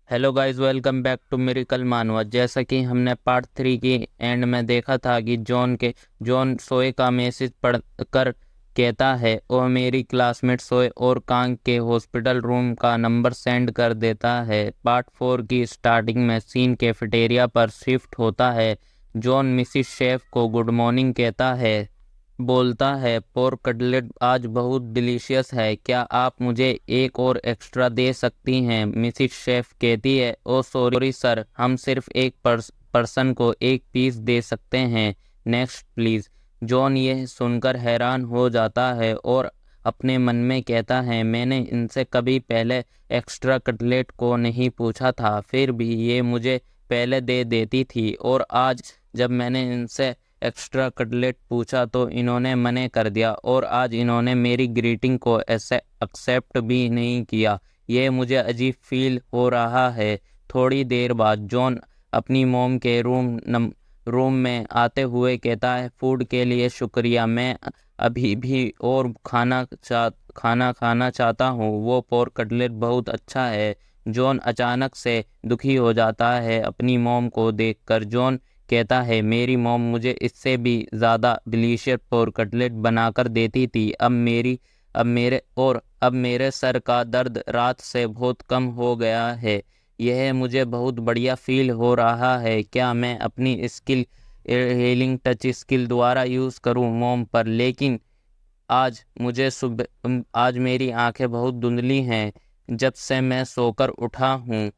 Hello guys, welcome back to miracle Manava. जैसा कि हमने पार्ट 3 की एंड में देखा था कि जॉन सोए का मैसेज पढ़ कर कहता है और मेरी क्लासमेट सोए और कांग के हॉस्पिटल रूम का नंबर सेंड कर देता है। पार्ट 4 की स्टार्टिंग में सीन कैफेटेरिया पर शिफ्ट होता है। जॉन मिसिस शेफ को गुड मॉर्निंग कहता है, बोलता है पोर्क कटलेट आज बहुत डिलीशियस है, क्या आप मुझे एक और एक्स्ट्रा दे सकती हैं? मिसिस शेफ कहती है, ओ सॉरी सर, हम सिर्फ एक पर्सन को एक पीस दे सकते हैं। Next please. जॉन यह सुनकर हैरान हो जाता है और अपने मन में कहता है, मैंने इनसे कभी पहले एक्स्ट्रा कटलेट को नहीं पूछा था, फिर भी ये मुझे पहले दे देती थी, और आज जब मैंने इनसे एक्स्ट्रा कटलेट पूछा तो इन्होंने मना कर दिया, और आज इन्होंने मेरी ग्रीटिंग को ऐसे एक्सेप्ट भी नहीं किया। ये मुझे अजीब फील हो रहा है। थोड़ी देर बाद जॉन अपनी मोम के रूम में आते हुए कहता है, फूड के लिए शुक्रिया, मैं अभी भी और खाना खाना चाहता हूँ। वो पोर्क कटलेट बहुत अच्छा है। जॉन अचानक से दुखी हो जाता है अपनी मोम को देखकर। जॉन कहता है, मेरी मॉम मुझे इससे भी ज़्यादा डिलीशियस पोर्क कटलेट बनाकर देती थी। अब मेरे सर का दर्द रात से बहुत कम हो गया है। यह मुझे बहुत बढ़िया फील हो रहा है। क्या मैं अपनी स्किल हीलिंग टच स्किल द्वारा यूज़ करूं मॉम पर? लेकिन आज मेरी आंखें बहुत धुंधली हैं जब से मैं सोकर उठा हूँ।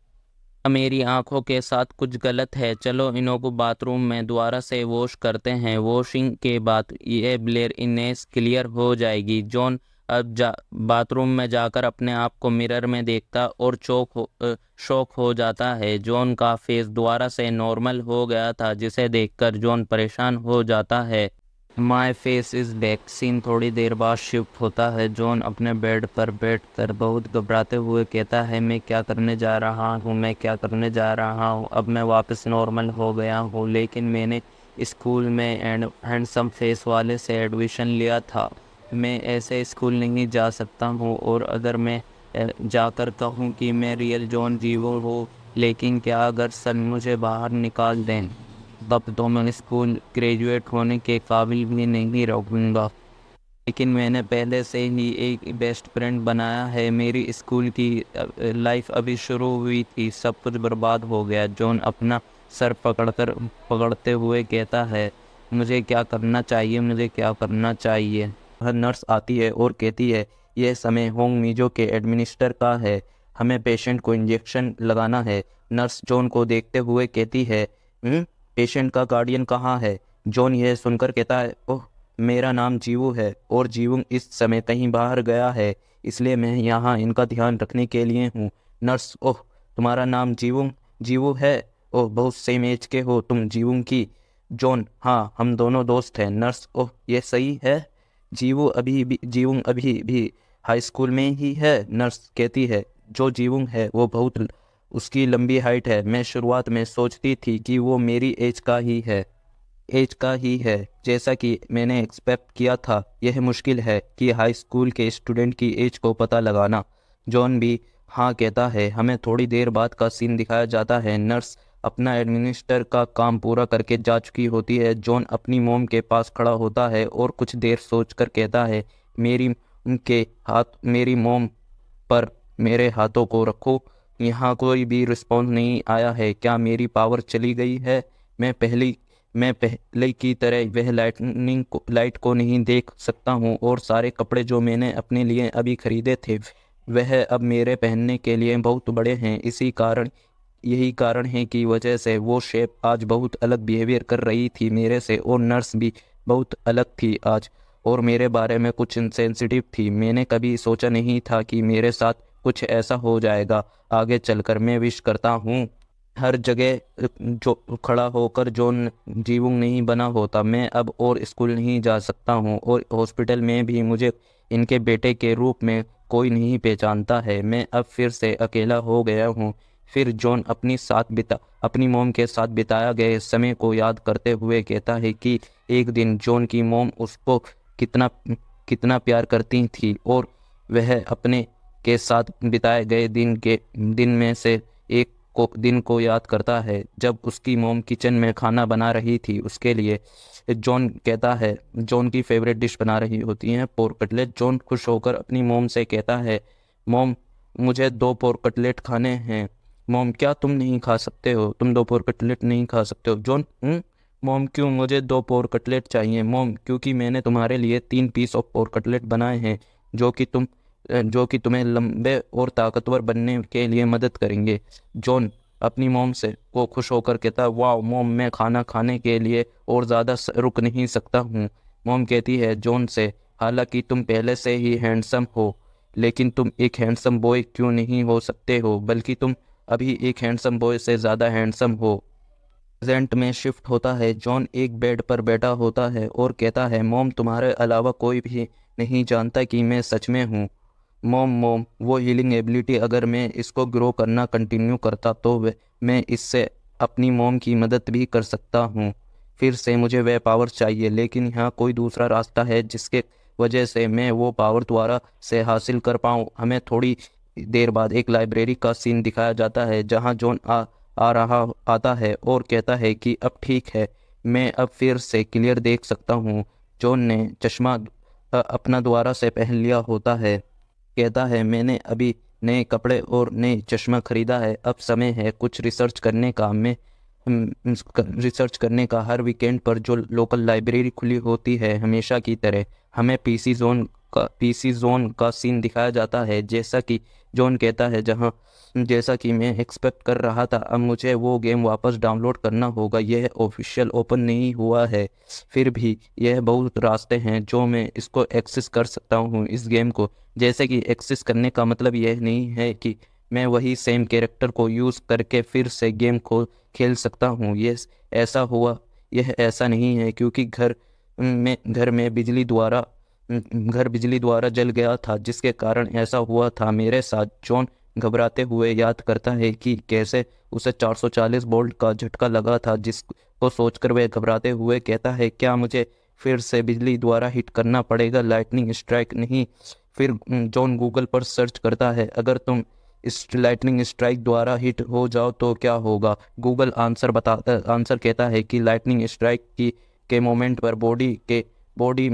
मेरी आंखों के साथ कुछ गलत है। चलो इन्हों को बाथरूम में दोबारा से वॉश करते हैं। वॉशिंग के बाद ये ब्लेयर इनेस क्लियर हो जाएगी। जॉन बाथरूम में जाकर अपने आप को मिरर में देखता और शौक हो जाता है। जॉन का फेस दोबारा से नॉर्मल हो गया था, जिसे देखकर जॉन परेशान हो जाता है। My face is back seen थोड़ी देर बाद शिफ्ट होता है। जॉन अपने बेड पर बैठकर बहुत घबराते हुए कहता है, मैं क्या करने जा रहा हूँ, मैं क्या करने जा रहा हूँ? अब मैं वापस नॉर्मल हो गया हूँ, लेकिन मैंने स्कूल में हैंडसम फेस वाले से एडमिशन लिया था। मैं ऐसे स्कूल नहीं जा सकता हूँ, और अगर मैं जाकर कहूँ कि मैं रियल जॉन जीवो हूँ, लेकिन क्या अगर सर मुझे बाहर निकाल दें, तब तो मैं स्कूल ग्रेजुएट होने के काबिल भी नहीं रहूँगा। लेकिन मैंने पहले से ही एक बेस्ट फ्रेंड बनाया है। मेरी स्कूल की लाइफ अभी शुरू हुई थी, सब कुछ बर्बाद हो गया। जॉन अपना सर पकड़ते हुए कहता है, मुझे क्या करना चाहिए, मुझे क्या करना चाहिए? हर नर्स आती है और कहती है, यह समय होंग मीजो के एडमिनिस्टर का है, हमें पेशेंट को इंजेक्शन लगाना है। नर्स जॉन को देखते हुए कहती है, पेशेंट का गार्डियन कहाँ है? जॉन यह सुनकर कहता है, ओह, मेरा नाम जीवू है और जीवू इस समय कहीं बाहर गया है, इसलिए मैं यहाँ इनका ध्यान रखने के लिए हूँ। नर्स, ओह, तुम्हारा नाम जीवू जीवू है? ओह, बहुत सेम एज के हो तुम जीवू की। जॉन, हाँ, हम दोनों दोस्त हैं। नर्स, ओह, ये सही है। जीवू अभी भी हाई स्कूल में ही है। नर्स कहती है, जो जीवू है वो बहुत उसकी लंबी हाइट है। मैं शुरुआत में सोचती थी कि वो मेरी एज का ही है, जैसा कि मैंने एक्सपेक्ट किया था। यह मुश्किल है कि हाई स्कूल के स्टूडेंट की एज को पता लगाना। जॉन भी हाँ कहता है। हमें थोड़ी देर बाद का सीन दिखाया जाता है। नर्स अपना एडमिनिस्टर का काम पूरा करके जा चुकी होती है। जॉन अपनी मोम के पास खड़ा होता है और कुछ देर सोचकर कहता है, मेरी मोम पर मेरे हाथों को रखो। यहाँ कोई भी रिस्पॉन्स नहीं आया है। क्या मेरी पावर चली गई है? मैं पहले की तरह वह लाइट को नहीं देख सकता हूँ, और सारे कपड़े जो मैंने अपने लिए अभी खरीदे थे वह अब मेरे पहनने के लिए बहुत बड़े हैं। यही कारण है कि वजह से वो शेप आज बहुत अलग बिहेवियर कर रही थी मेरे से, और नर्स भी बहुत अलग थी आज, और मेरे बारे में कुछ इंसेंसिटिव थी। मैंने कभी सोचा नहीं था कि मेरे साथ कुछ ऐसा हो जाएगा आगे चलकर। मैं विश करता हूँ हर जगह जो खड़ा होकर जो जीवुंग नहीं बना होता। मैं अब और स्कूल नहीं जा सकता हूँ, और हॉस्पिटल में भी मुझे इनके बेटे के रूप में कोई नहीं पहचानता है। मैं अब फिर से अकेला हो गया हूँ। फिर जॉन अपनी मोम के साथ बिताया गए समय को याद करते हुए कहता है कि एक दिन जॉन की मोम उसको कितना कितना प्यार करती थी, और वह अपने के साथ बिताए गए दिन में से एक दिन को याद करता है जब उसकी मोम किचन में खाना बना रही थी उसके लिए। जॉन कहता है, जॉन की फेवरेट डिश बना रही होती है पोर्क कटलेट। जॉन खुश होकर अपनी मोम से कहता है, मोम मुझे 2 पोर्क कटलेट खाने हैं। मोम, क्या तुम नहीं खा सकते हो? तुम 2 पोर्क कटलेट नहीं खा सकते हो? जॉन, मोम, क्यों? मुझे 2 पोर्क कटलेट चाहिए। मोम, क्योंकि मैंने तुम्हारे लिए 3 पीस ऑफ पोर्क कटलेट बनाए हैं जो कि तुम्हें लंबे और ताकतवर बनने के लिए मदद करेंगे। जॉन अपनी मोम से को खुश होकर कहता है, वाह मोम, मैं खाना खाने के लिए और ज़्यादा रुक नहीं सकता हूँ। मोम कहती है जॉन से, हालांकि तुम पहले से ही हैंडसम हो, लेकिन तुम एक हैंडसम बॉय क्यों नहीं हो सकते हो, बल्कि तुम अभी एक हैंडसम बॉय से ज़्यादा हैंडसम हो। प्रेजेंट में शिफ्ट होता है। जॉन एक बेड पर बैठा होता है और कहता है, मोम, तुम्हारे अलावा कोई भी नहीं जानता कि मैं सच में हूँ। मोम, वो हीलिंग एबिलिटी, अगर मैं इसको ग्रो करना कंटिन्यू करता तो मैं इससे अपनी मोम की मदद भी कर सकता हूँ। फिर से मुझे वह पावर चाहिए, लेकिन यहाँ कोई दूसरा रास्ता है जिसके वजह से मैं वो पावर दोबारा से हासिल कर पाऊँ। हमें थोड़ी देर बाद एक लाइब्रेरी का सीन दिखाया जाता है जहाँ जॉन आता है और कहता है कि अब ठीक है, मैं अब फिर से क्लियर देख सकता हूँ। जॉन ने चश्मा अपना दोबारा से पहन लिया होता है। कहता है, मैंने अभी नए कपड़े और नए चश्मा खरीदा है, अब समय है कुछ रिसर्च करने का। रिसर्च करने का। हर वीकेंड पर जो लोकल लाइब्रेरी खुली होती है हमेशा की तरह हमें पीसी जोन का सीन दिखाया जाता है। जैसा कि जॉन कहता है, जैसा कि मैं एक्सपेक्ट कर रहा था, अब मुझे वो गेम वापस डाउनलोड करना होगा। यह ऑफिशियल ओपन नहीं हुआ है, फिर भी यह बहुत रास्ते हैं जो मैं इसको एक्सेस कर सकता हूँ इस गेम को। जैसे कि एक्सेस करने का मतलब यह नहीं है कि मैं वही सेम कैरेक्टर को यूज़ करके फिर से गेम को खेल सकता हूँ। यह ऐसा नहीं है, क्योंकि घर बिजली द्वारा जल गया था, जिसके कारण ऐसा हुआ था मेरे साथ। जॉन घबराते हुए याद करता है कि कैसे उसे 440 वोल्ट का झटका लगा था, जिसको सोचकर वह घबराते हुए कहता है, क्या मुझे फिर से बिजली द्वारा हिट करना पड़ेगा? लाइटनिंग स्ट्राइक नहीं। फिर जॉन गूगल पर सर्च करता है, अगर तुम इस लाइटनिंग स्ट्राइक द्वारा हिट हो जाओ तो क्या होगा? गूगल आंसर कहता है कि लाइटनिंग स्ट्राइक के मोमेंट पर बॉडी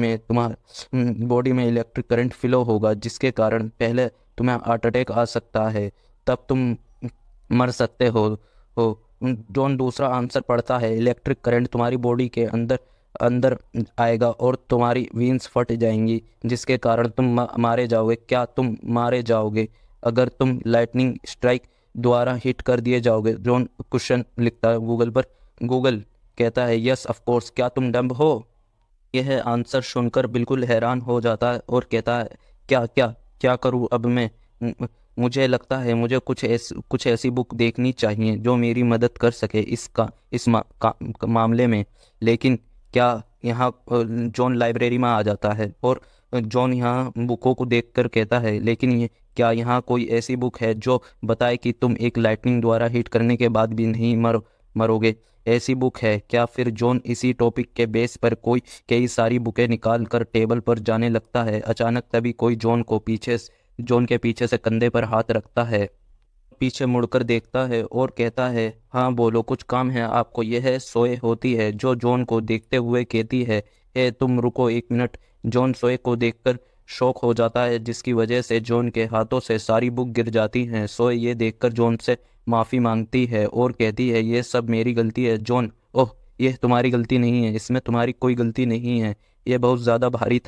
में इलेक्ट्रिक करंट फ्लो होगा, जिसके कारण पहले तुम्हें हार्ट अटैक आ सकता है, तब तुम मर सकते हो। जॉन दूसरा आंसर पढ़ता है, इलेक्ट्रिक करंट तुम्हारी बॉडी के अंदर अंदर आएगा और तुम्हारी वीन्स फट जाएंगी, जिसके कारण तुम मारे जाओगे। क्या तुम मारे जाओगे अगर तुम लाइटनिंग स्ट्राइक द्वारा हिट कर दिए जाओगे? जॉन क्वेश्चन लिखता है गूगल पर। गूगल कहता है, यस ऑफ कोर्स। क्या तुम डम्ब हो? यह आंसर सुनकर बिल्कुल हैरान हो जाता है और कहता है, क्या क्या क्या करूं अब मैं? मुझे लगता है मुझे कुछ ऐसी बुक देखनी चाहिए जो मेरी मदद कर सके मामले में। लेकिन क्या यहाँ जॉन लाइब्रेरी में आ जाता है और जॉन यहाँ बुकों को देखकर कहता है, लेकिन क्या यहाँ कोई ऐसी बुक है जो बताए कि तुम एक लाइटनिंग द्वारा हिट करने के बाद भी नहीं मरोगे? ऐसी बुक है क्या? फिर जॉन इसी टॉपिक के बेस पर कई सारी बुकें निकाल कर टेबल पर जाने लगता है। अचानक तभी कोई जॉन के पीछे से कंधे पर हाथ रखता है, पीछे मुड़कर देखता है और कहता है, हाँ बोलो, कुछ काम है आपको? यह सोए होती है जो जॉन को देखते हुए कहती है, तुम रुको 1 मिनट। जॉन सोए को देखकर शॉक हो जाता है, जिसकी वजह से जॉन के हाथों से सारी बुक गिर जाती हैं। सोए ये देखकर जॉन से माफ़ी मांगती है और कहती है, ये सब मेरी गलती है। जॉन, ओह, यह तुम्हारी गलती नहीं है, इसमें तुम्हारी कोई गलती नहीं है, यह बहुत ज़्यादा भारी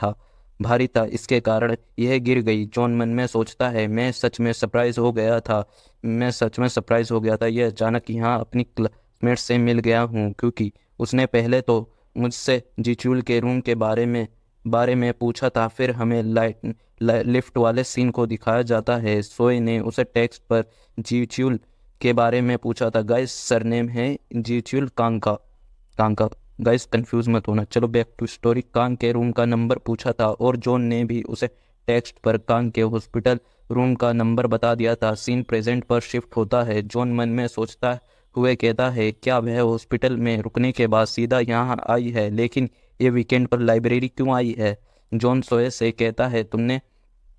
था, इसके कारण यह गिर गई। जॉन मन में सोचता है, मैं सच में सरप्राइज हो गया था। यह अचानक यहाँ अपनी क्लासमेट से मिल गया हूँ, क्योंकि उसने पहले तो मुझसे जिचुल के रूम के बारे में पूछा था। फिर हमें लिफ्ट वाले सीन को दिखाया जाता है। सोए ने उसे टेक्स्ट पर जिचुल के बारे में पूछा था। गाइस, सरनेम है जिचुल कांका। गाइस, कंफ्यूज मत होना। चलो बैक टू स्टोरी। कांग के रूम का नंबर पूछा था और जॉन ने भी उसे टेक्स्ट पर कांग के हॉस्पिटल रूम का नंबर बता दिया था। सीन प्रेजेंट पर शिफ्ट होता है। जॉन मन में सोचता हुए कहता है, क्या वह हॉस्पिटल में रुकने के बाद सीधा यहाँ आई है, लेकिन ये वीकेंड पर लाइब्रेरी क्यों आई है? जॉन सोए से कहता है, तुमने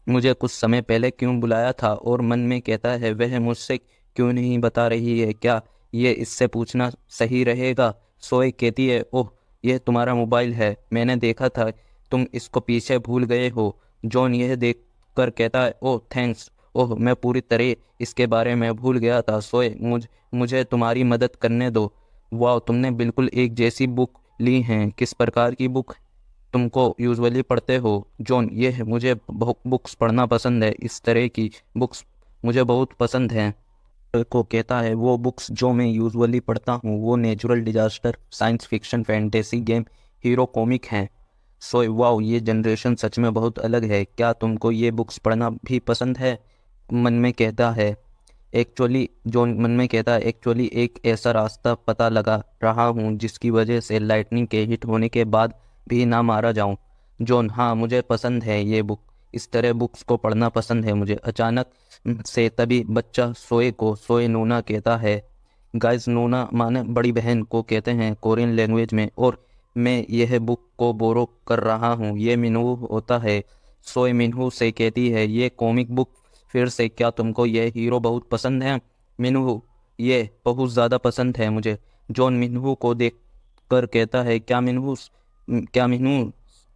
मुझे कुछ समय पहले क्यों बुलाया था? और मन में कहता है, वह मुझसे क्यों नहीं बता रही है? क्या ये इससे पूछना सही रहेगा? सोए कहती है, ओह यह तुम्हारा मोबाइल है, मैंने देखा था तुम इसको पीछे भूल गए हो। जॉन यह देख कर कहता है, ओह थैंक्स, ओह मैं पूरी तरह इसके बारे में भूल गया था। सोए मुझे तुम्हारी मदद करने दो। वाह, तुमने बिल्कुल एक जैसी बुक ली हैं। किस प्रकार की बुक तुमको यूजुअली पढ़ते हो? जॉन, ये है, मुझे बुक्स पढ़ना पसंद है, इस तरह की बुक्स मुझे बहुत पसंद हैं। को कहता है, वो बुक्स जो मैं यूजुअली पढ़ता हूँ वो natural disaster, science fiction, fantasy, game, hero comic हैं। सो वाओ, ये जनरेशन सच में बहुत अलग है। क्या तुमको ये बुक्स पढ़ना भी पसंद है? मन में कहता है एक्चुअली जॉन मन में कहता है, एक्चुअली एक ऐसा रास्ता पता लगा रहा हूँ जिसकी वजह से लाइटनिंग के हिट होने के बाद भी ना मारा जाऊँ। जॉन, हाँ मुझे पसंद है ये बुक, इस तरह बुक्स को पढ़ना पसंद है मुझे। अचानक से तभी बच्चा सोए नूना कहता है। गाइस, नूना माने बड़ी बहन को कहते हैं कोरियन लैंग्वेज में, और मैं यह बुक को बोरो कर रहा हूँ। ये मिनहू होता है। सोए मिनहू से कहती है, ये कॉमिक बुक फिर से? क्या तुमको यह हीरो बहुत पसंद है? मिनहू, ये बहुत ज़्यादा पसंद है मुझे। जॉन मिनहू को देख कर कहता है, क्या मिनहू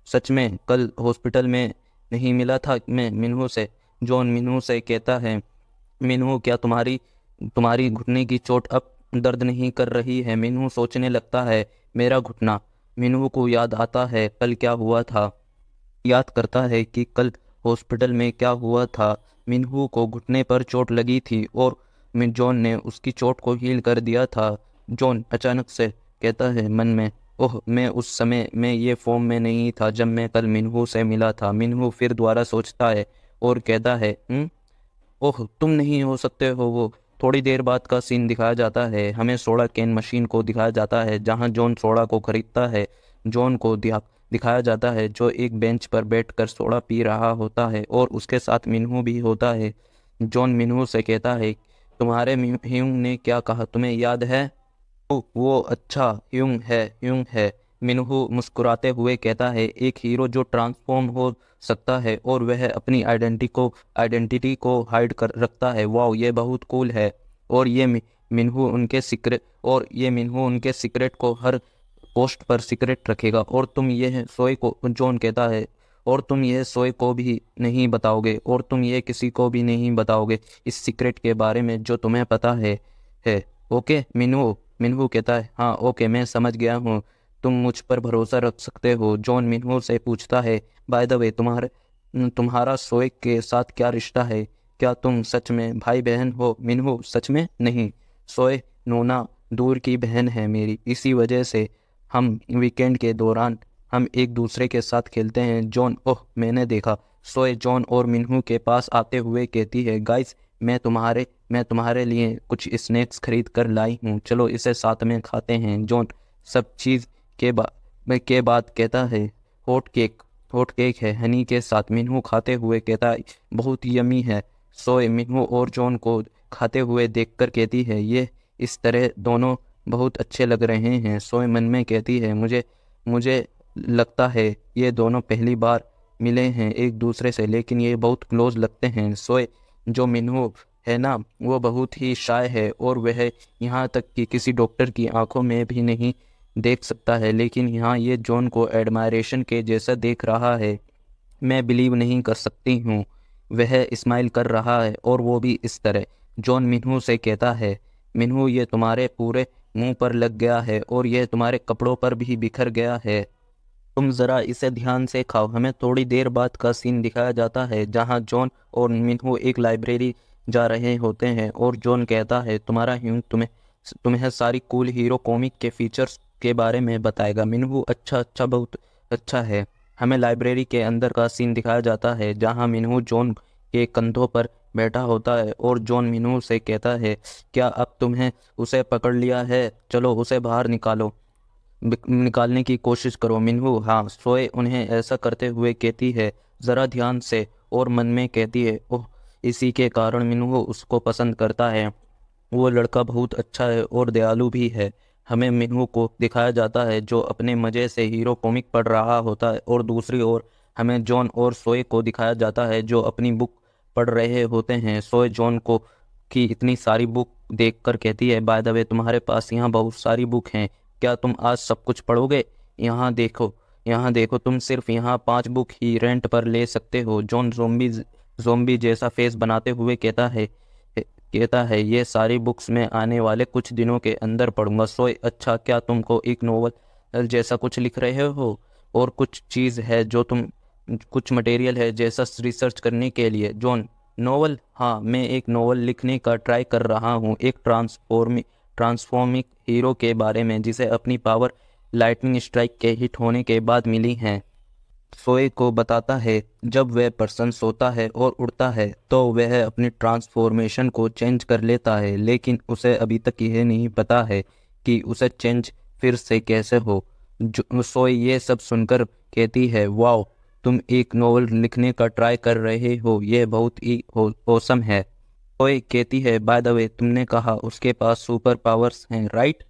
सच में कल हॉस्पिटल में नहीं मिला था मैं मिनहू से? जॉन मिनहू से कहता है, मिनहू क्या तुम्हारी तुम्हारी घुटने की चोट अब दर्द नहीं कर रही है? मिनहू सोचने लगता है, मेरा घुटना। मिनहू को याद आता है कल क्या हुआ था, याद करता है कि कल हॉस्पिटल में क्या हुआ था। मिनहू को घुटने पर चोट लगी थी और जॉन ने उसकी चोट को हील कर दिया था। जॉन अचानक से कहता है मन में, ओह मैं उस समय में ये फॉर्म में नहीं था जब मैं कल मिनहू से मिला था। मिनहू फिर दोबारा सोचता है और कहता है, ओह तुम नहीं हो सकते हो वो। थोड़ी देर बाद का सीन दिखाया जाता है, हमें सोडा कैन मशीन को दिखाया जाता है जहां जॉन सोडा को खरीदता है। जॉन को दिखाया जाता है जो एक बेंच पर बैठकर सोडा पी रहा होता है और उसके साथ मिनहू भी होता है। जॉन मिनहू से कहता है, तुम्हारे ह्यूंग ने क्या कहा तुम्हें याद है? वो अच्छा ह्यूंग है। मिनहू मुस्कुराते हुए कहता है, एक हीरो जो ट्रांसफॉर्म हो सकता है और वह अपनी आइडेंटिटी को हाइड कर रखता है। वाओ, ये बहुत कूल है। और ये मिनहू उनके सीक्रेट को हर पोस्ट पर सीक्रेट रखेगा। और तुम यह सोए को जॉन कहता है, और तुम यह सोए को भी नहीं बताओगे, और तुम ये किसी को भी नहीं बताओगे इस सीक्रेट के बारे में जो तुम्हें पता है। ओके मिनहू? मिनहू कहता है, हाँ ओके मैं समझ गया हूँ, तुम मुझ पर भरोसा रख सकते हो। जॉन मिनहू से पूछता है, बाय द वे तुम्हारा सोए के साथ क्या रिश्ता है? क्या तुम सच में भाई बहन हो? मिनहू, सच में नहीं, सोए नोना दूर की बहन है मेरी, इसी वजह से हम वीकेंड के दौरान हम एक दूसरे के साथ खेलते हैं। जॉन, ओह मैंने देखा। सोए जॉन और मिनहू के पास आते हुए कहती है, गाइस मैं तुम्हारे लिए कुछ स्नैक्स खरीद कर लाई हूँ, चलो इसे साथ में खाते हैं। जॉन सब चीज़ के बाद कहता है, हॉट केक है हनी के साथ। मिनहू खाते हुए कहता है, बहुत यमी है। सोए मिनहू और जॉन को खाते हुए देखकर कहती है, ये इस तरह दोनों बहुत अच्छे लग रहे हैं। सोए मन में कहती है, मुझे लगता है ये दोनों पहली बार मिले हैं एक दूसरे से, लेकिन ये बहुत क्लोज लगते हैं। सोए, जो मिनहू है ना, वो बहुत ही शाय है और वह यहाँ तक कि किसी डॉक्टर की आंखों में भी नहीं देख सकता है, लेकिन यहाँ ये जॉन को एडमायरेशन के जैसा देख रहा है। मैं बिलीव नहीं कर सकती हूँ। वह स्माइल कर रहा है और वो भी इस तरह। जॉन मिनहू से कहता है, मिनहू ये तुम्हारे पूरे मुंह पर लग गया है और यह तुम्हारे कपड़ों पर भी बिखर गया है, तुम ज़रा इसे ध्यान से खाओ। हमें थोड़ी देर बाद का सीन दिखाया जाता है जहां जॉन और मिनहू एक लाइब्रेरी जा रहे होते हैं और जॉन कहता है, तुम्हारा ह्यूंग तुम्हें सारी कूल हीरो कॉमिक के फीचर्स के बारे में बताएगा। मिनहू, अच्छा बहुत अच्छा है। हमें लाइब्रेरी के अंदर का सीन दिखाया जाता है जहां मिनहू जॉन के कंधों पर बैठा होता है और जॉन मिनहू से कहता है, क्या अब तुम्हें उसे पकड़ लिया है? चलो उसे बाहर निकालने की कोशिश करो। मिनहू, हाँ। सोए उन्हें ऐसा करते हुए कहती है, ज़रा ध्यान से, और मन में कहती है, ओह इसी के कारण मिनहू उसको पसंद करता है, वो लड़का बहुत अच्छा है और दयालु भी है। हमें मिनहू को दिखाया जाता है जो अपने मज़े से हीरो कॉमिक पढ़ रहा होता है और दूसरी ओर हमें जॉन और सोए को दिखाया जाता है जो अपनी बुक पढ़ रहे होते हैं। सोए जॉन को की इतनी सारी बुक देखकर कहती है, बाय द वे तुम्हारे पास यहाँ बहुत सारी बुक हैं, क्या तुम आज सब कुछ पढ़ोगे? यहाँ देखो, यहाँ देखो, तुम सिर्फ यहाँ 5 बुक ही रेंट पर ले सकते हो। जॉन ज़ोंबी जैसा फेस बनाते हुए कहता है ये सारी बुक्स मैं आने वाले कुछ दिनों के अंदर पढ़ूंगा। सोए, अच्छा, क्या तुमको एक नोवेल जैसा कुछ लिख रहे हो? और कुछ चीज़ है जो तुम कुछ मटेरियल है जैसा रिसर्च करने के लिए? John, novel? हाँ, मैं एक नोवेल लिखने का ट्राई कर रहा हूँ, एक ट्रांसफॉर्मिक हीरो के बारे में जिसे अपनी पावर लाइटनिंग स्ट्राइक के हिट होने के बाद मिली हैं। सोए को बताता है, जब वह पर्सन सोता है और उड़ता है तो वह अपनी ट्रांसफॉर्मेशन को चेंज कर लेता है, लेकिन उसे अभी तक यह नहीं पता है कि उसे चेंज फिर से कैसे हो। सोए ये सब सुनकर कहती है, वाओ, तुम एक नोवेल लिखने का ट्राई कर रहे हो, यह बहुत ही औसम है। सोए कहती है, बाय द वे, तुमने कहा उसके पास सुपर पावर्स हैं, राइट?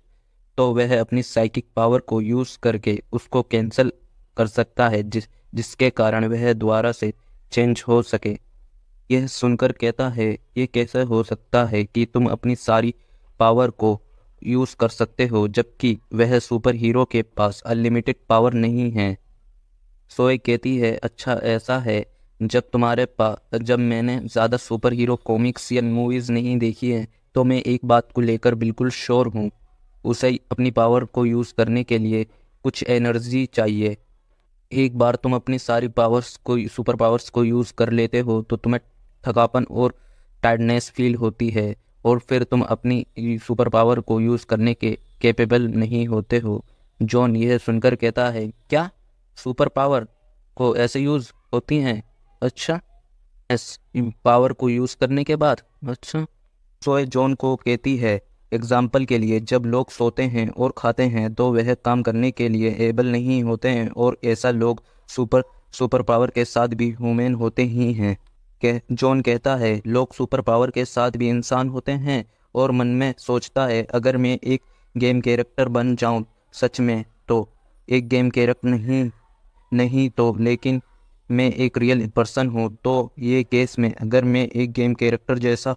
तो वह अपनी साइकिक पावर को यूज़ करके उसको कैंसिल कर सकता है, जिसके कारण वह दोबारा से चेंज हो सके। यह सुनकर कहता है, ये कैसे हो सकता है कि तुम अपनी सारी पावर को यूज़ कर सकते हो जबकि वह सुपर हीरो के पास अनलिमिटेड पावर नहीं है? सोए कहती है, अच्छा ऐसा है, जब मैंने ज़्यादा सुपर हीरो कॉमिक्स या मूवीज़ नहीं देखी है, तो मैं एक बात को लेकर बिल्कुल श्योर हूँ, उसे अपनी पावर को यूज़ करने के लिए कुछ एनर्जी चाहिए। एक बार तुम अपनी सारी सुपर पावर्स को यूज़ कर लेते हो तो तुम्हें थकापन और टायर्डनेस फील होती है, और फिर तुम अपनी सुपर पावर को यूज़ करने के कैपेबल नहीं होते हो। जॉन यह सुनकर कहता है, क्या सुपर पावर को ऐसे यूज़ होती हैं? अच्छा, इस पावर को यूज़ करने के बाद? अच्छा। सोए जॉन को कहती है, एग्जाम्पल के लिए, जब लोग सोते हैं और खाते हैं तो वह काम करने के लिए एबल नहीं होते हैं, और ऐसा लोग सुपर सुपर पावर के साथ भी ह्यूमन होते ही हैं। जॉन कहता है, लोग सुपर पावर के साथ भी इंसान होते हैं, और मन में सोचता है, अगर मैं एक गेम कैरेक्टर बन जाऊं, सच में तो एक गेम कैरेक्टर नहीं नहीं तो, लेकिन मैं एक रियल पर्सन हूँ, तो ये केस में अगर मैं एक गेम कैरेक्टर जैसा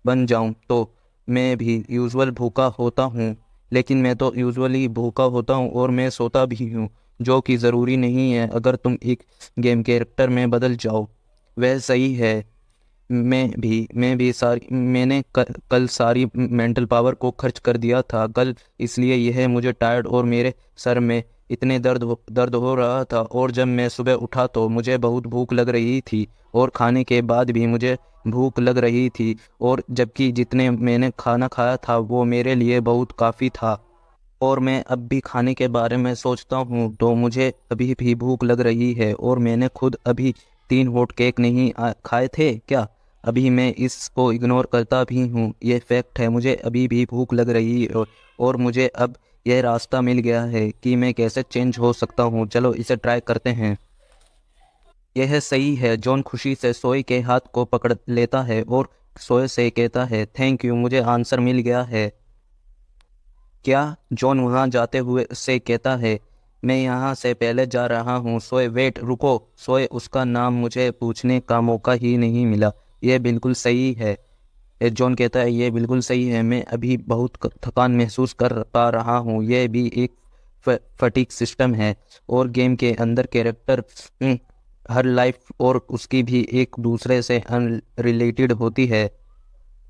बन जाऊं तो मैं भी यूजुअल भूखा होता हूँ, लेकिन मैं तो यूजुअली भूखा होता हूँ और मैं सोता भी हूँ, जो कि ज़रूरी नहीं है अगर तुम एक गेम कैरेक्टर में बदल जाओ। वह सही है, मैंने कल सारी मेंटल पावर को खर्च कर दिया था कल, इसलिए यह मुझे टायर्ड और मेरे सर में इतने दर्द हो रहा था, और जब मैं सुबह उठा तो मुझे बहुत भूख लग रही थी, और खाने के बाद भी मुझे भूख लग रही थी, और जबकि जितने मैंने खाना खाया था वो मेरे लिए बहुत काफ़ी था, और मैं अब भी खाने के बारे में सोचता हूँ तो मुझे अभी भी भूख लग रही है, और मैंने खुद अभी 3 हॉट केक नहीं खाए थे क्या? अभी मैं इसको इग्नोर करता भी हूँ, ये फैक्ट है, मुझे अभी भी भूख लग रही है, और मुझे अब यह रास्ता मिल गया है कि मैं कैसे चेंज हो सकता हूँ, चलो इसे ट्राई करते हैं। यह सही है। जॉन खुशी से सोए के हाथ को पकड़ लेता है और सोए से कहता है, थैंक यू, मुझे आंसर मिल गया है। क्या? जॉन वहाँ जाते हुए उससे कहता है, मैं यहाँ से पहले जा रहा हूँ। सोए, वेट, रुको। सोए, उसका नाम मुझे पूछने का मौका ही नहीं मिला। यह बिल्कुल सही है। जॉन कहता है, ये बिल्कुल सही है, मैं अभी बहुत थकान महसूस कर पा रहा हूँ। यह भी एक फटीक सिस्टम है, और गेम के अंदर कैरेक्टर हर लाइफ और उसकी भी एक दूसरे से अनरिलेटेड होती है।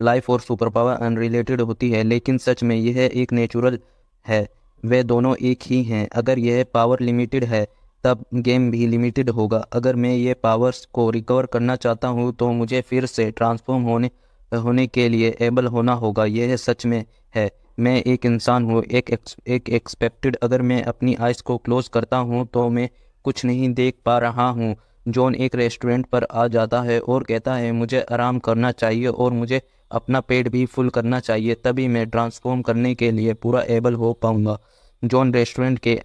लाइफ और सुपर पावर अनरिलेटेड होती है, लेकिन सच में यह एक नेचुरल है। वे दोनों एक ही हैं। अगर यह पावर लिमिटेड है तब गेम भी लिमिटेड होगा। अगर मैं ये पावर्स को रिकवर करना चाहता हूँ तो मुझे फिर से ट्रांसफॉर्म होने के लिए एबल होना होगा। यह सच में है। मैं एक इंसान हूँ, एक एक्सपेक्टेड। अगर मैं अपनी आइज़ को क्लोज करता हूँ तो मैं कुछ नहीं देख पा रहा हूँ। जॉन एक रेस्टोरेंट पर आ जाता है और कहता है, मुझे आराम करना चाहिए और मुझे अपना पेट भी फुल करना चाहिए, तभी मैं ट्रांसफॉर्म करने के लिए पूरा एबल हो पाऊँगा। जॉन रेस्टोरेंट के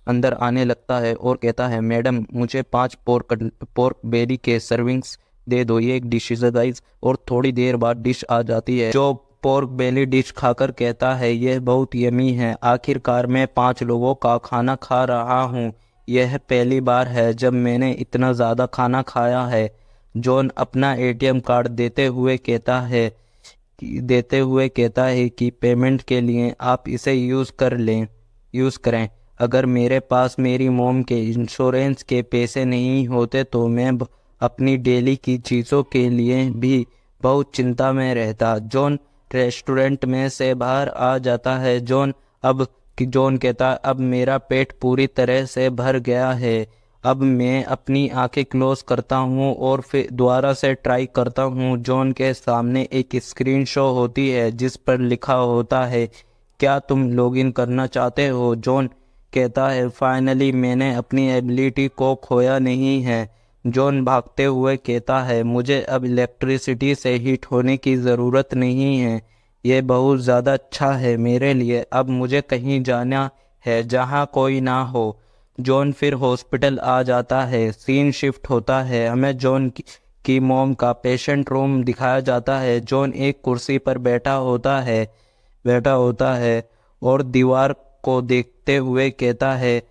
अंदर आने लगता है और कहता है, मैडम, मुझे 5 पोर्क बेली के सर्विंग्स दे दो। ये एक डिश है गाइस। और थोड़ी देर बाद डिश आ जाती है। जो पोर्क बेली डिश खाकर कहता है, यह बहुत यमी है। आखिरकार मैं 5 लोगों का खाना खा रहा हूँ। यह पहली बार है जब मैंने इतना ज़्यादा खाना खाया है। जॉन अपना एटीएम कार्ड देते हुए कहता है, देते हुए कहता है कि पेमेंट के लिए आप इसे यूज़ करें। अगर मेरे पास मेरी मॉम के इंश्योरेंस के पैसे नहीं होते तो मैं अपनी डेली की चीज़ों के लिए भी बहुत चिंता में रहता। जॉन रेस्टोरेंट में से बाहर आ जाता है। जॉन कहता है, अब मेरा पेट पूरी तरह से भर गया है। अब मैं अपनी आंखें क्लोज करता हूँ और फिर दोबारा से ट्राई करता हूँ। जॉन के सामने एक स्क्रीन शो होती है जिस पर लिखा होता है, क्या तुम लॉगिन करना चाहते हो? जॉन कहता है, फाइनली मैंने अपनी एबिलिटी को खोया नहीं है। जॉन भागते हुए कहता है, मुझे अब इलेक्ट्रिसिटी से हीट होने की ज़रूरत नहीं है। यह बहुत ज़्यादा अच्छा है मेरे लिए। अब मुझे कहीं जाना है जहाँ कोई ना हो। जॉन फिर हॉस्पिटल आ जाता है। सीन शिफ्ट होता है। हमें जॉन की मॉम का पेशेंट रूम दिखाया जाता है। जॉन एक कुर्सी पर बैठा होता है और दीवार को देखते हुए कहता है,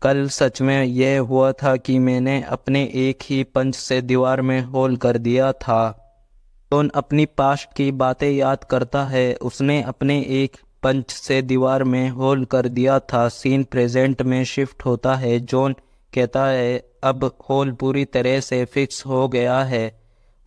कल सच में यह हुआ था कि मैंने अपने एक ही पंच से दीवार में होल कर दिया था। जॉन अपनी पास्ट की बातें याद करता है। उसने अपने एक पंच से दीवार में होल कर दिया था। सीन प्रेजेंट में शिफ्ट होता है। जॉन कहता है, अब होल पूरी तरह से फिक्स हो गया है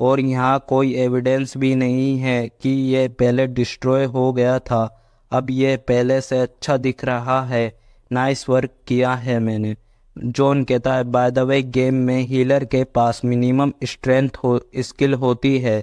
और यहाँ कोई एविडेंस भी नहीं है कि यह पहले डिस्ट्रॉय हो गया था। अब यह पहले से अच्छा दिख रहा है। नाइस वर्क किया है मैंने। जॉन कहता है, बाय द वे गेम में हीलर के पास मिनिमम स्किल होती है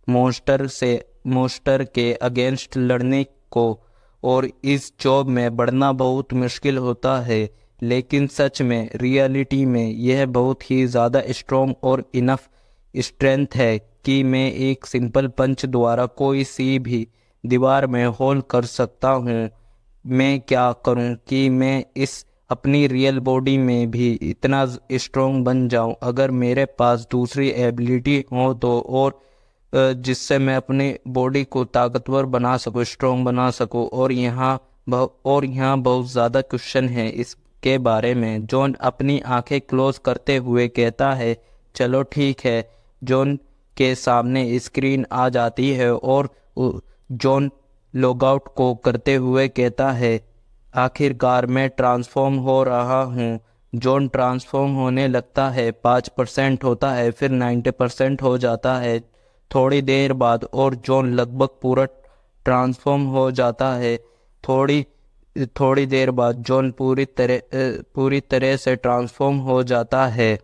मॉन्स्टर के अगेंस्ट लड़ने को, और इस जॉब में बढ़ना बहुत मुश्किल होता है। लेकिन सच में रियलिटी में यह बहुत ही ज़्यादा स्ट्रॉन्ग और इनफ स्ट्रेंथ है कि मैं एक सिंपल पंच द्वारा कोई सी भी दीवार में होल कर सकता हूँ। मैं क्या करूँ कि मैं इस अपनी रियल बॉडी में भी इतना स्ट्रॉन्ग बन जाऊँ। अगर मेरे पास दूसरी एबिलिटी हो तो, और जिससे मैं अपनी बॉडी को ताकतवर बना सकूँ, स्ट्रॉन्ग बना सकूँ। और यहाँ बहुत ज़्यादा क्वेश्चन है इसके बारे में। जॉन अपनी आंखें क्लोज करते हुए कहता है, चलो ठीक है। जॉन के सामने स्क्रीन आ जाती है और जॉन लॉगआउट को करते हुए कहता है, आखिरकार मैं ट्रांसफॉर्म हो रहा हूँ। जॉन ट्रांसफॉर्म होने लगता है। 5% होता है, फिर 90% हो जाता है थोड़ी देर बाद, और जॉन लगभग पूरा ट्रांसफॉर्म हो जाता है। थोड़ी थोड़ी देर बाद जॉन पूरी तरह से ट्रांसफॉर्म हो जाता है।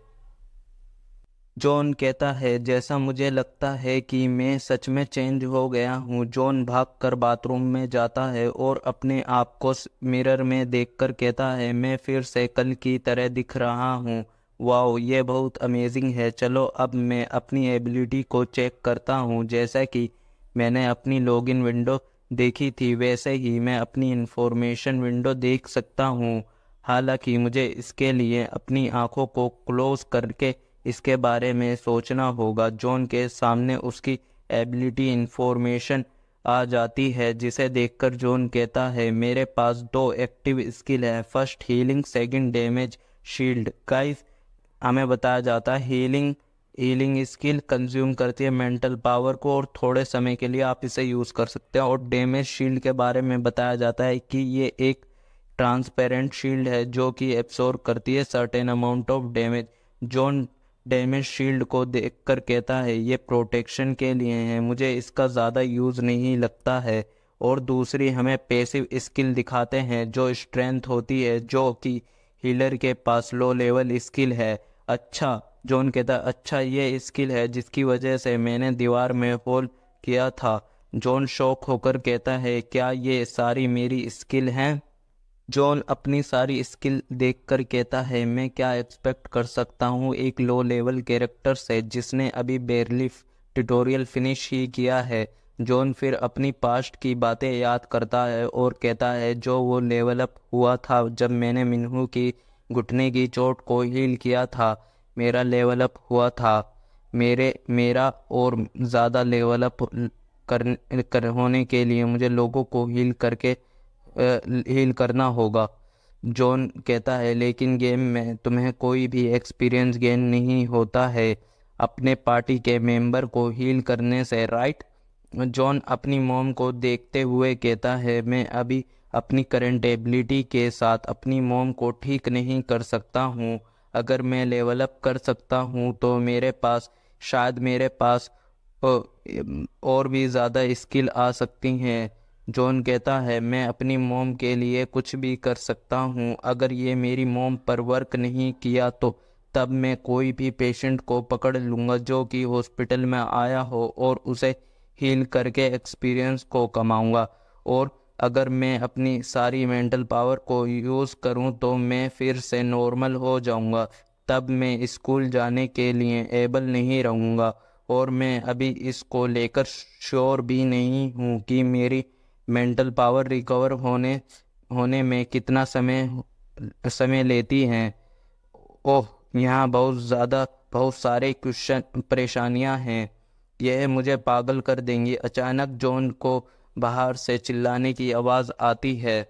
जॉन कहता है, जैसा मुझे लगता है कि मैं सच में चेंज हो गया हूँ। जॉन भागकर बाथरूम में जाता है और अपने आप को मिरर में देखकर कहता है, मैं फिर से कल की तरह दिख रहा हूँ। वाओ, ये बहुत अमेजिंग है। चलो अब मैं अपनी एबिलिटी को चेक करता हूँ। जैसा कि मैंने अपनी लॉगिन विंडो देखी थी वैसे ही मैं अपनी इंफॉर्मेशन विंडो देख सकता हूँ। हालांकि मुझे इसके लिए अपनी आंखों को क्लोज करके इसके बारे में सोचना होगा। जॉन के सामने उसकी एबिलिटी इंफॉर्मेशन आ जाती है जिसे देखकर जॉन कहता है, मेरे पास 2 एक्टिव स्किल है, first healing, second damage shield. Guys, हमें बताया जाता है हीलिंग स्किल कंज्यूम करती है मेंटल पावर को और थोड़े समय के लिए आप इसे यूज़ कर सकते हैं। और डैमेज शील्ड के बारे में बताया जाता है कि ये एक ट्रांसपेरेंट शील्ड है जो कि एब्सॉर्ब करती है certain amount of damage. John damage shield को देखकर कहता है, ये प्रोटेक्शन के लिए है, मुझे इसका ज़्यादा यूज़ नहीं लगता है। और दूसरी हमें पैसिव स्किल दिखाते हैं जो स्ट्रेंथ होती है, जो कि हीलर के पास लो लेवल स्किल है। अच्छा, जॉन कहता है, अच्छा ये स्किल है जिसकी वजह से मैंने दीवार में होल किया था। जॉन शॉक होकर कहता है, क्या ये सारी मेरी स्किल हैं? जॉन अपनी सारी स्किल देखकर कहता है, मैं क्या एक्सपेक्ट कर सकता हूँ एक लो लेवल कैरेक्टर से जिसने अभी बेरली ट्यूटोरियल फिनिश ही किया है। जॉन फिर अपनी पास्ट की बातें याद करता है और कहता है, जो वो लेवल अप हुआ था जब मैंने मिन्हू की घुटने की चोट को हील किया था। मेरा लेवल अप हुआ था। मेरा और ज़्यादा लेवल अप होने के लिए मुझे लोगों को हील करना होगा। जॉन कहता है, लेकिन गेम में तुम्हें कोई भी एक्सपीरियंस गेन नहीं होता है अपने पार्टी के मेंबर को हील करने से, राइट? जॉन अपनी मॉम को देखते हुए कहता है, मैं अभी अपनी करंट एबिलिटी के साथ अपनी मॉम को ठीक नहीं कर सकता हूँ। अगर मैं लेवल अप कर सकता हूँ तो शायद मेरे पास और भी ज़्यादा स्किल आ सकती हैं। जॉन कहता है, मैं अपनी मॉम के लिए कुछ भी कर सकता हूँ। अगर ये मेरी मॉम पर वर्क नहीं किया तो तब मैं कोई भी पेशेंट को पकड़ लूँगा जो कि हॉस्पिटल में आया हो और उसे हील करके एक्सपीरियंस को कमाऊँगा। और अगर मैं अपनी सारी मेंटल पावर को यूज़ करूँ तो मैं फिर से नॉर्मल हो जाऊँगा। तब मैं स्कूल जाने के लिए एबल नहीं रहूँगा। और मैं अभी इसको लेकर श्योर भी नहीं हूँ कि मेरी मेंटल पावर रिकवर होने होने में कितना समय लेती हैं। ओह, यहाँ बहुत सारे क्वेश्चन परेशानियाँ हैं। यह मुझे पागल कर देंगी। अचानक जॉन को बाहर से चिल्लाने की आवाज़ आती है।